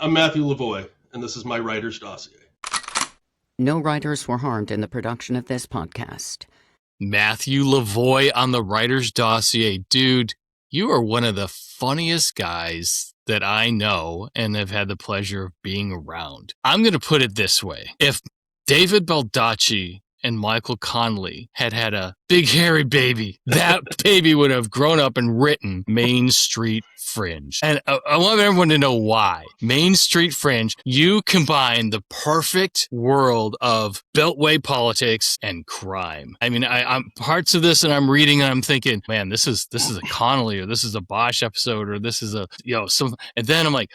I'm Matthew Lavoie, and this is my writer's dossier. No writers were harmed in the production of this podcast. Matthew Lavoie on the writer's dossier. Dude, you are one of the funniest guys that I know and have had the pleasure of being around. I'm going to put it this way. If David Baldacci and Michael Connelly had had a big hairy baby, that baby would have grown up and written Main Street Fringe. And I want everyone to know why. Main Street Fringe, you combine the perfect world of beltway politics and crime. I mean, I'm parts of this and I'm reading and I'm thinking, man, this is a Connelly or this is a Bosch episode or this is a, some, and then I'm like,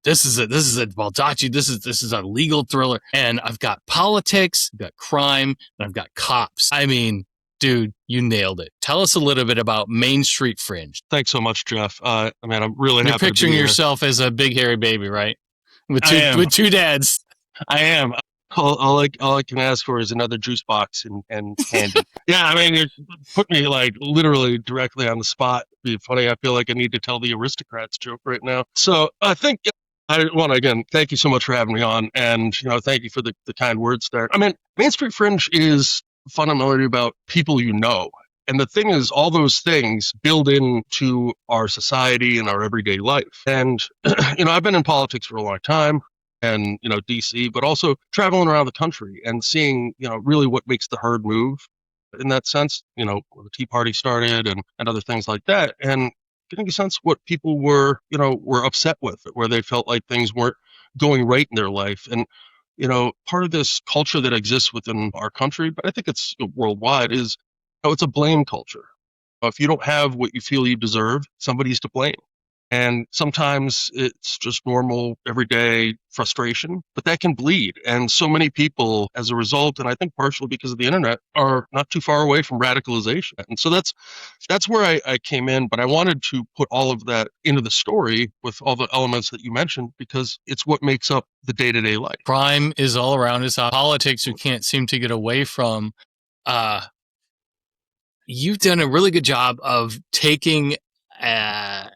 this is a Baldacci. This is a legal thriller. And I've got politics, I've got crime, and I've got cops. I mean, dude, you nailed it. Tell us a little bit about Main Street Fringe. Thanks so much, Jeff. I'm really happy. You're picturing yourself as a big hairy baby, right? With two dads. I am. All I can ask for is another juice box and candy. Yeah, I mean, you put me like literally directly on the spot. It'd be funny. I feel like I need to tell the aristocrats joke right now. So I think I want to, again, thank you so much for having me on. And, thank you for the kind words there. I mean, Main Street Fringe is fundamentally about people you know. And the thing is, all those things build into our society and our everyday life. And, I've been in politics for a long time and, DC, but also traveling around the country and seeing, really what makes the herd move in that sense, when the Tea Party started and other things like that. And getting a sense what people were upset with, where they felt like things weren't going right in their life. And, part of this culture that exists within our country, but I think it's worldwide, is it's a blame culture. If you don't have what you feel you deserve, somebody's to blame. And sometimes it's just normal, everyday frustration, but that can bleed. And so many people, as a result, and I think partially because of the internet, are not too far away from radicalization. And so that's where I came in, but I wanted to put all of that into the story with all the elements that you mentioned, because it's what makes up the day-to-day life. Crime is all around us. Politics we can't seem to get away from. You've done a really good job of taking a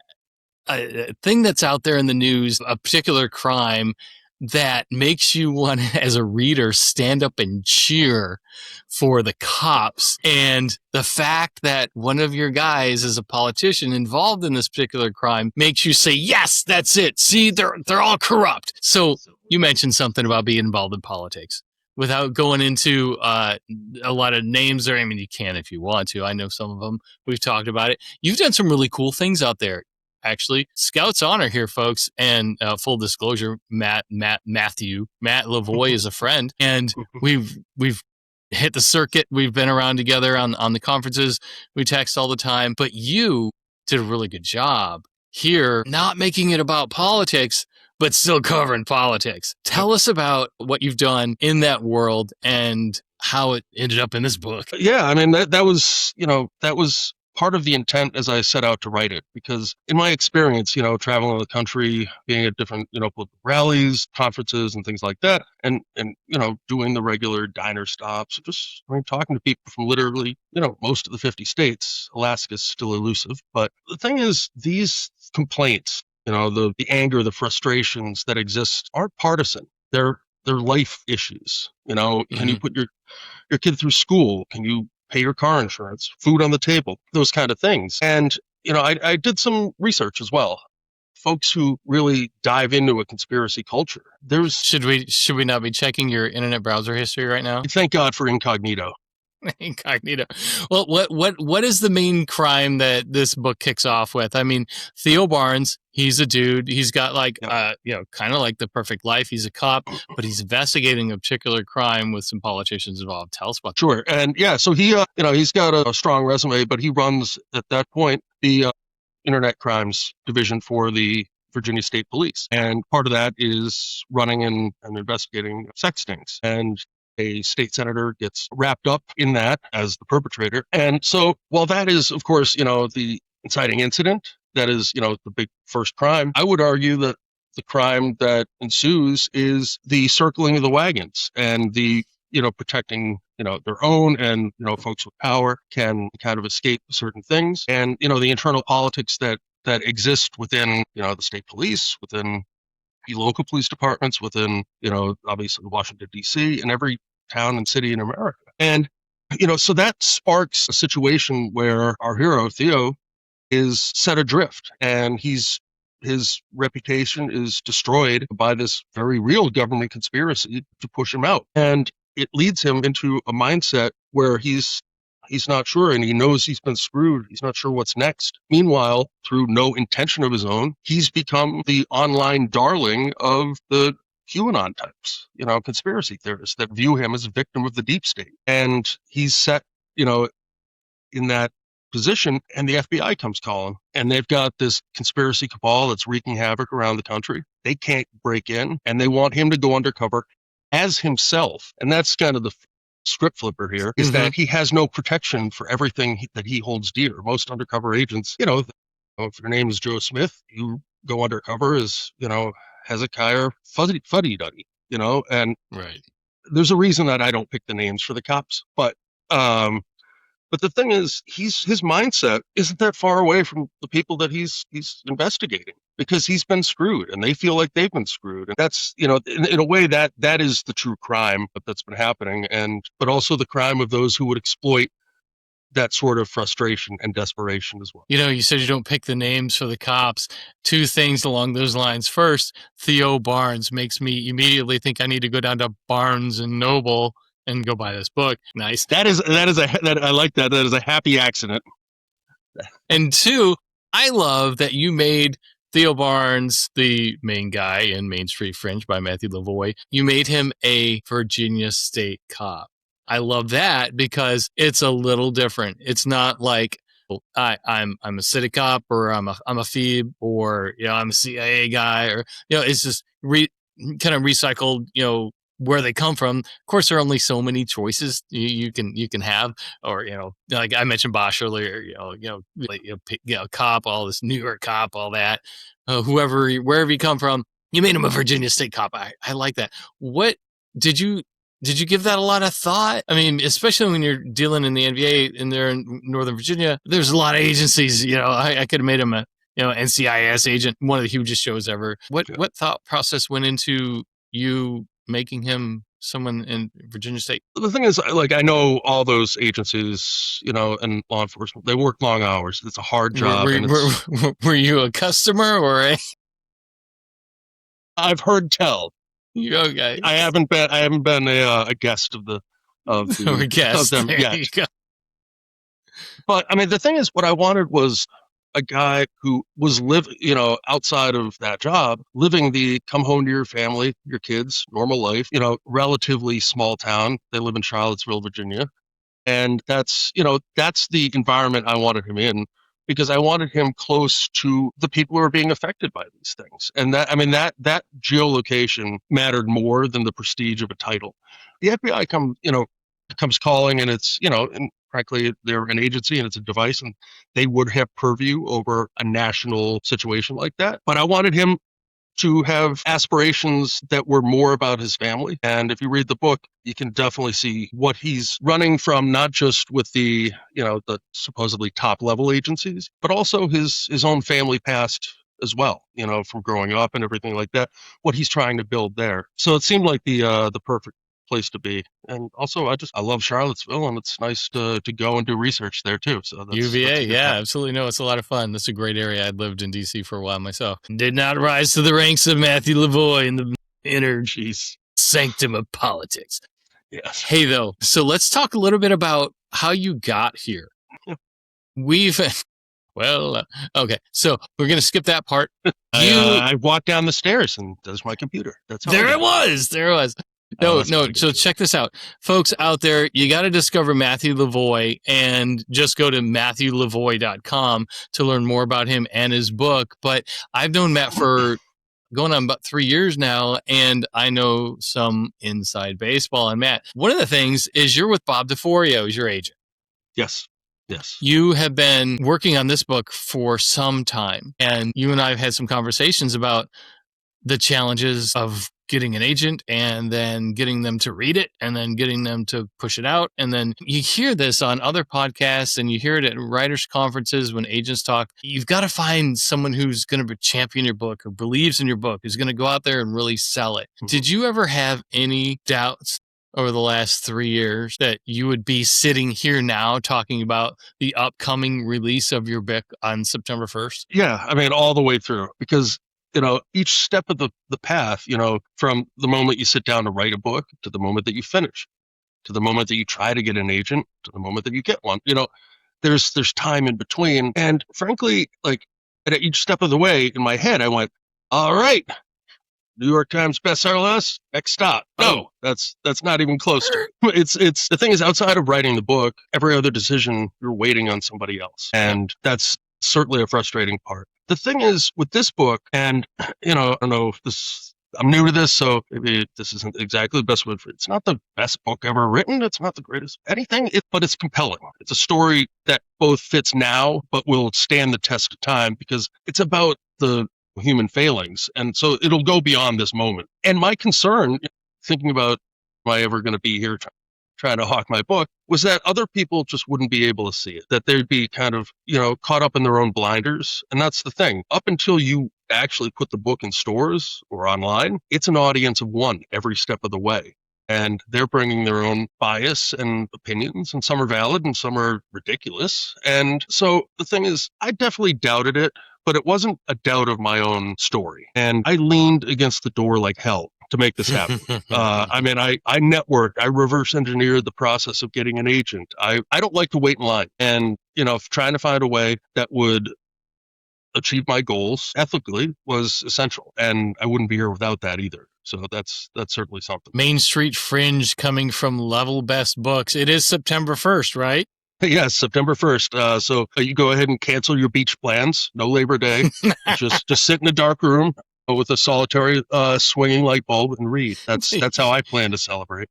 thing that's out there in the news, a particular crime that makes you want to, as a reader, stand up and cheer for the cops. And the fact that one of your guys is a politician involved in this particular crime makes you say, yes, that's it. See, they're all corrupt. So you mentioned something about being involved in politics. Without going into a lot of names there, I mean, you can if you want to. I know some of them. We've talked about it. You've done some really cool things out there. Actually, Scout's honor here, folks. And full disclosure, Matt Lavoie is a friend, and we've hit the circuit. We've been around together on the conferences. We text all the time. But you did a really good job here, not making it about politics, but still covering politics. Tell us about what you've done in that world and how it ended up in this book. Yeah, I mean, that was part of the intent as I set out to write it, because in my experience, traveling the country, being at different, political rallies, conferences and things like that, and doing the regular diner stops, just talking to people from literally, most of the 50 states. Alaska's still elusive. But the thing is, these complaints, the anger, the frustrations that exist aren't partisan. They're life issues. Can you put your kid through school? Can you pay your car insurance, food on the table, those kind of things. And, I did some research as well. Folks who really dive into a conspiracy culture. Should we not be checking your internet browser history right now? Thank God for incognito. Incognito. Well, what is the main crime that this book kicks off with? I mean, Theo Barnes, he's a dude. He's got kind of like the perfect life. He's a cop, but he's investigating a particular crime with some politicians involved. Tell us about that. Sure. And yeah, so he, he's got a strong resume, but he runs at that point the Internet Crimes Division for the Virginia State Police. And part of that is running and investigating sex stings. And a state senator gets wrapped up in that as the perpetrator. And so while that is, of course, the inciting incident, that is, the big first crime, I would argue that the crime that ensues is the circling of the wagons and the, protecting, their own, and, folks with power can kind of escape certain things. And, the internal politics that exist within, the state police, within local police departments within, obviously Washington, D.C., and every town and city in America. And, so that sparks a situation where our hero, Theo, is set adrift, and his reputation is destroyed by this very real government conspiracy to push him out. And it leads him into a mindset where he's not sure, and he knows he's been screwed. He's not sure what's next. Meanwhile, through no intention of his own, he's become the online darling of the QAnon types, conspiracy theorists that view him as a victim of the deep state. And he's set, in that position, and the FBI comes calling, and they've got this conspiracy cabal that's wreaking havoc around the country. They can't break in, and they want him to go undercover as himself. And that's kind of the script flipper here, is that he has no protection for everything that he holds dear. Most undercover agents, if your name is Joe Smith, you go undercover as, Hezekiah Fuddy Duddy, and right. There's a reason that I don't pick the names for the cops, but the thing is, his mindset isn't that far away from the people that he's investigating, because he's been screwed and they feel like they've been screwed. And that's, in a way that is the true crime that's been happening, but also the crime of those who would exploit that sort of frustration and desperation as well. You said you don't pick the names for the cops. Two things along those lines. First, Theo Barnes makes me immediately think I need to go down to Barnes and Noble and go buy this book. Nice. I like that. That is a happy accident. And two, I love that you made Theo Barnes, the main guy in Main Street Fringe by Matthew Lavoie, you made him a Virginia state cop. I love that because it's a little different. It's not like I'm a city cop, or I'm a Phoebe, or I'm a CIA guy, or it's just kind of recycled where they come from. Of course, there are only so many choices you can have, or like I mentioned Bosch earlier, cop, all this New York cop, all that, wherever you come from, you made him a Virginia state cop. I like that. What did you give that a lot of thought? I mean, especially when you're dealing in the NBA and they're in Northern Virginia, there's a lot of agencies. I could have made him a NCIS agent, one of the hugest shows ever. What thought process went into you making him someone in Virginia State? The thing is, I know all those agencies, and law enforcement, they work long hours. It's a hard job. Were you a customer or I've heard tell. Okay. I haven't been a guest of them yet. But I mean, the thing is, what I wanted was a guy who was outside of that job, living the come home to your family, your kids, normal life, relatively small town. They live in Charlottesville, Virginia. And that's the environment I wanted him in, because I wanted him close to the people who are being affected by these things. And that geolocation mattered more than the prestige of a title. The FBI comes calling, and it's, and frankly, they're an agency and it's a device, and they would have purview over a national situation like that. But I wanted him to have aspirations that were more about his family. And if you read the book, you can definitely see what he's running from, not just with the supposedly top level agencies, but also his own family past as well, from growing up and everything like that, what he's trying to build there. So it seemed like the perfect place to be. And also, I love Charlottesville, and it's nice to go and do research there too. So UVA, yeah, absolutely. No, it's a lot of fun. That's a great area. I'd lived in DC for a while myself. Did not rise to the ranks of Matthew Lavoie in the inner sanctum of politics. Yes. Hey, though, so let's talk a little bit about how you got here. Okay, so we're going to skip that part. I walked down the stairs, and there's my computer. That's how there it was. No. So check this out, folks out there. You got to discover Matthew Lavoie, and just go to MatthewLavoie.com to learn more about him and his book. But I've known Matt for going on about 3 years now, and I know some inside baseball. And Matt, one of the things is you're with Bob DeForio as your agent. Yes. You have been working on this book for some time, and you and I have had some conversations about the challenges of getting an agent and then getting them to read it and then getting them to push it out. And then you hear this on other podcasts and you hear it at writers' conferences when agents talk. You've got to find someone who's going to champion your book or believes in your book, who's going to go out there and really sell it. Did you ever have any doubts over the last 3 years that you would be sitting here now talking about the upcoming release of your book on September 1st? Yeah, I mean, all the way through, because each step of the path, from the moment you sit down to write a book to the moment that you finish, to the moment that you try to get an agent, to the moment that you get one, there's time in between. And frankly, like at each step of the way in my head, I went, all right, New York Times bestseller list, next stop. No, that's not even close to it. It's the thing is, outside of writing the book, every other decision you're waiting on somebody else. And that's certainly a frustrating part. The thing is with this book, and I don't know if I'm new to this, so maybe this isn't exactly the best word for it. It's not the best book ever written. It's not the greatest anything, but it's compelling. It's a story that both fits now, but will stand the test of time because it's about the human failings. And so it'll go beyond this moment. And my concern, thinking about, am I ever going to be here trying to hawk my book, was that other people just wouldn't be able to see it, that they'd be kind of, caught up in their own blinders. And that's the thing. Up until you actually put the book in stores or online, it's an audience of one every step of the way. And they're bringing their own bias and opinions, and some are valid and some are ridiculous. And so the thing is, I definitely doubted it, but it wasn't a doubt of my own story. And I leaned against the door like hell to make this happen. I networked, I reverse engineered the process of getting an agent. I don't like to wait in line. And, trying to find a way that would achieve my goals ethically was essential. And I wouldn't be here without that either. So that's certainly something. Main Street Fringe coming from Level Best Books. It is September 1st, right? Yes, September 1st. So you go ahead and cancel your beach plans. No Labor Day. just sit in a dark room with a solitary swinging light bulb and read. That's how I plan to celebrate.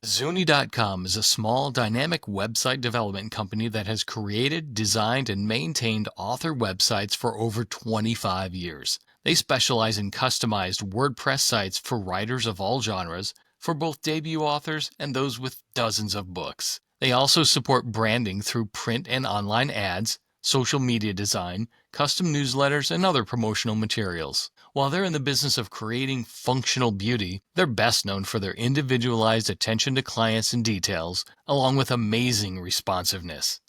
Zuni.com is a small, dynamic website development company that has created, designed, and maintained author websites for over 25 years. They specialize in customized WordPress sites for writers of all genres, for both debut authors and those with dozens of books. They also support branding through print and online ads, social media design, custom newsletters, and other promotional materials. While they're in the business of creating functional beauty, they're best known for their individualized attention to clients and details, along with amazing responsiveness.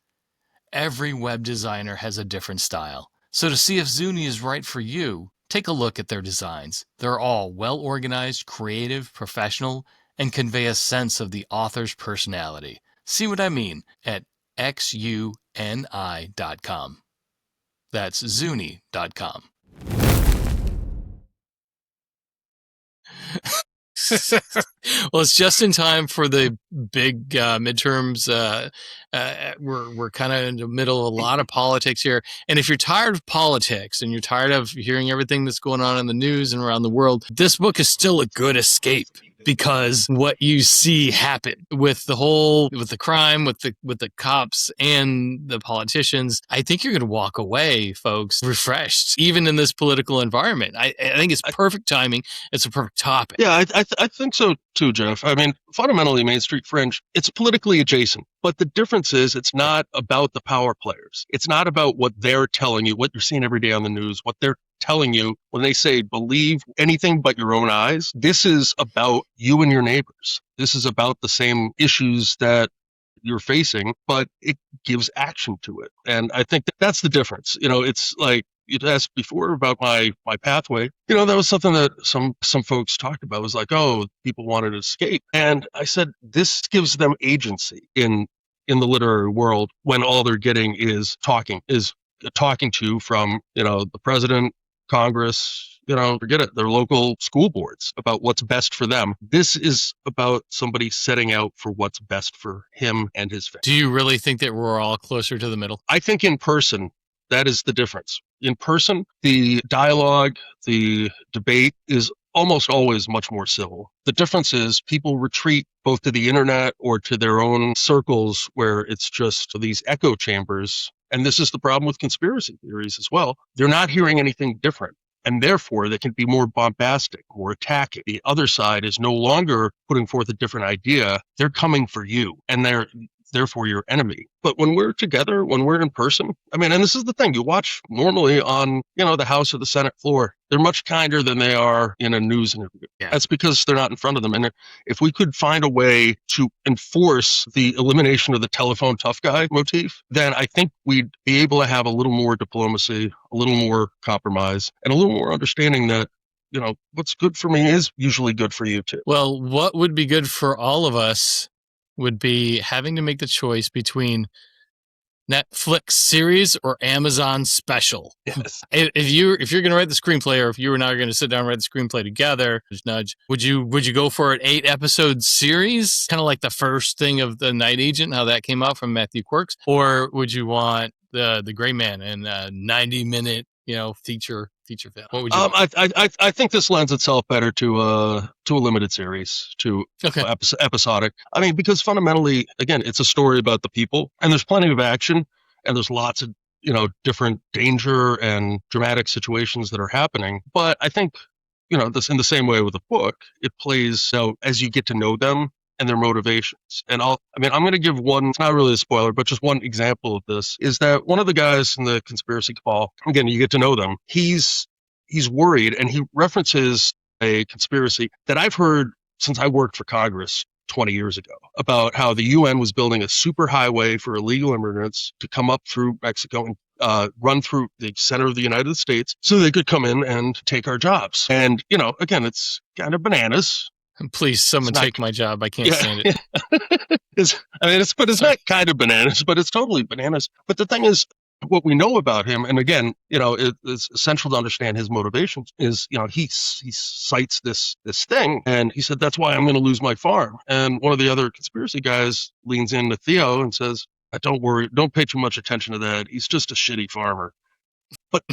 Every web designer has a different style, so to see if Zuni is right for you, take a look at their designs. They're all well-organized, creative, professional, and convey a sense of the author's personality. See what I mean at xuni.com. That's Zuni.com. Well, it's just in time for the big midterms. We're kind of in the middle of a lot of politics here. And if you're tired of politics and you're tired of hearing everything that's going on in the news and around the world, this book is still a good escape. Because what you see happen with the crime, with the cops and the politicians, I think you're going to walk away, folks, refreshed, even in this political environment. I think it's perfect timing. It's a perfect topic. Yeah, I think so too, Jeff. I mean, fundamentally, Main Street Fringe, it's politically adjacent. But the difference is it's not about the power players. It's not about what they're telling you, what you're seeing every day on the news, what they're telling you when they say believe anything but your own eyes. This is about you and your neighbors. This is about the same issues that you're facing, but it gives action to it. And I think that's the difference. It's like you'd asked before about my pathway. That was something that some folks talked about. It was like, oh, people wanted to escape. And I said, this gives them agency in the literary world when all they're getting is talking to from, the president, Congress, forget it, their local school boards about what's best for them. This is about somebody setting out for what's best for him and his family. Do you really think that we're all closer to the middle? I think in person, that is the difference. In person, the dialogue, the debate is almost always much more civil. The difference is people retreat both to the internet or to their own circles where it's just these echo chambers. And this is the problem with conspiracy theories as well. They're not hearing anything different. And therefore, they can be more bombastic, more attacking. The other side is no longer putting forth a different idea. They're coming for you, and they're therefore your enemy. But when we're together, when we're in person, I mean, and this is the thing, you watch normally on, the House or the Senate floor, they're much kinder than they are in a news interview. Yeah. That's because they're not in front of them. And if we could find a way to enforce the elimination of the telephone tough guy motif, then I think we'd be able to have a little more diplomacy, a little more compromise, and a little more understanding that what's good for me is usually good for you too. Well, what would be good for all of us would be having to make the choice between Netflix series or Amazon special. Yes. If you're going to write the screenplay, or if you and I are going to sit down and write the screenplay together, just nudge. Would you go for an 8-episode series, kind of like the first thing of The Night Agent, how that came out from Matthew Quirks, or would you want the Gray Man and 90-minute feature film? What would you? I think this lends itself better to a limited series, to episodic. I mean, because fundamentally, again, it's a story about the people, and there's plenty of action, and there's lots of different danger and dramatic situations that are happening. But I think this, in the same way with a book, it plays out as you get to know them and their motivations. And I'm going to give one, it's not really a spoiler, but just one example of this is that one of the guys in the conspiracy cabal, again, you get to know them. He's worried, and he references a conspiracy that I've heard since I worked for Congress 20 years ago, about how the UN was building a super highway for illegal immigrants to come up through Mexico and run through the center of the United States so they could come in and take our jobs. And, again, it's kind of bananas. Please, someone take my job. I can't stand it. It's not kind of bananas, but it's totally bananas. But the thing is, what we know about him, and again, it is essential to understand his motivations, is, he cites this thing, and he said, that's why I'm going to lose my farm. And one of the other conspiracy guys leans into Theo and says, don't worry, don't pay too much attention to that. He's just a shitty farmer. But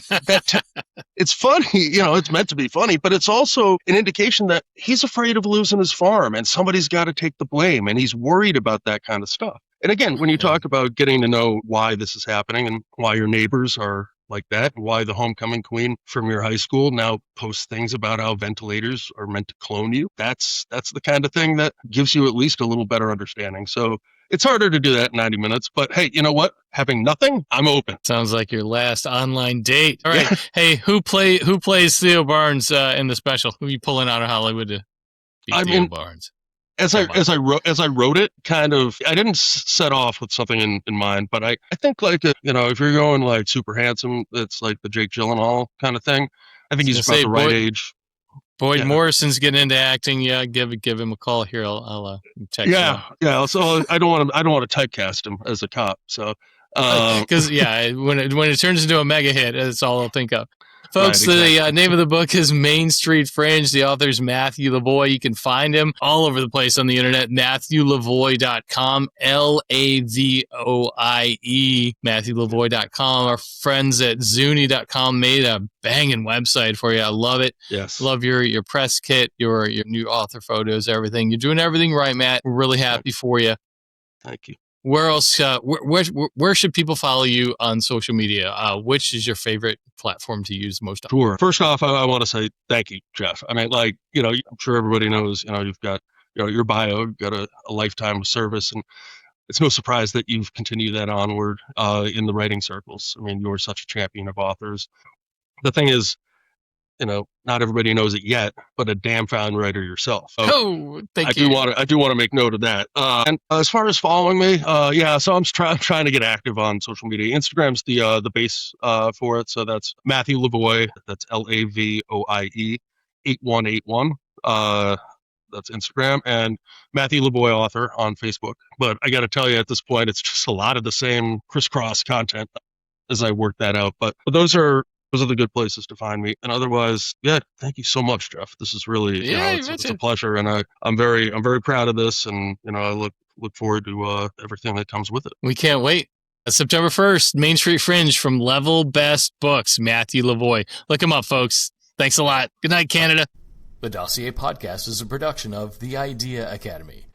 it's funny, it's meant to be funny, but it's also an indication that he's afraid of losing his farm, and somebody's got to take the blame, and he's worried about that kind of stuff. And again, when you talk about getting to know why this is happening and why your neighbors are like that, and why the homecoming queen from your high school now posts things about how ventilators are meant to clone you, that's the kind of thing that gives you at least a little better understanding. So it's harder to do that in 90 minutes, but hey, you know what? Having nothing, I'm open. Sounds like your last online date. All right. Hey, who plays Theo Barnes in the special? Who are you pulling out of Hollywood to be Theo Barnes? As I wrote it, kind of, I didn't set off with something in mind, but I think like, if you're going like super handsome, it's like the Jake Gyllenhaal kind of thing. I think he's about the right age. Boyd Morrison's getting into acting. Yeah, give him a call here. I'll text him. Yeah. So I don't want to typecast him as a cop. So because when it turns into a mega hit, that's all I'll think of. Folks, right, exactly. The name of the book is Main Street Fringe. The author's Matthew Lavoie. You can find him all over the place on the internet. MatthewLavoie.com. Lavoie. MatthewLavoie.com. Our friends at Zuni.com made a banging website for you. I love it. Yes. Love your press kit, your new author photos, everything. You're doing everything right, Matt. We're really happy for you. Thank you. Where else? Where should people follow you on social media? Which is your favorite platform to use most often? Sure. First off, I want to say thank you, Jeff. I mean, I'm sure everybody knows, you've got, your bio, you've got a lifetime of service, and it's no surprise that you've continued that onward in the writing circles. I mean, you're such a champion of authors. The thing is, not everybody knows it yet, but a damn fine writer yourself. So thank you. I do want to make note of that. And as far as following me, so I'm trying to get active on social media. Instagram's the base for it. So that's Matthew Lavoie. That's Lavoie 8181. That's Instagram, and Matthew Lavoie author on Facebook. But I got to tell you, at this point, it's just a lot of the same crisscross content as I work that out. But those are the good places to find me. And otherwise, thank you so much, Jeff. This is really, it's a pleasure, and I'm very proud of this, and I look forward to everything that comes with it. We can't wait. September 1st, Main Street Fringe from Level Best Books, Matthew Lavoie. Look him up, folks. Thanks a lot. Good night, Canada. The Dossier podcast is a production of The Idea Academy.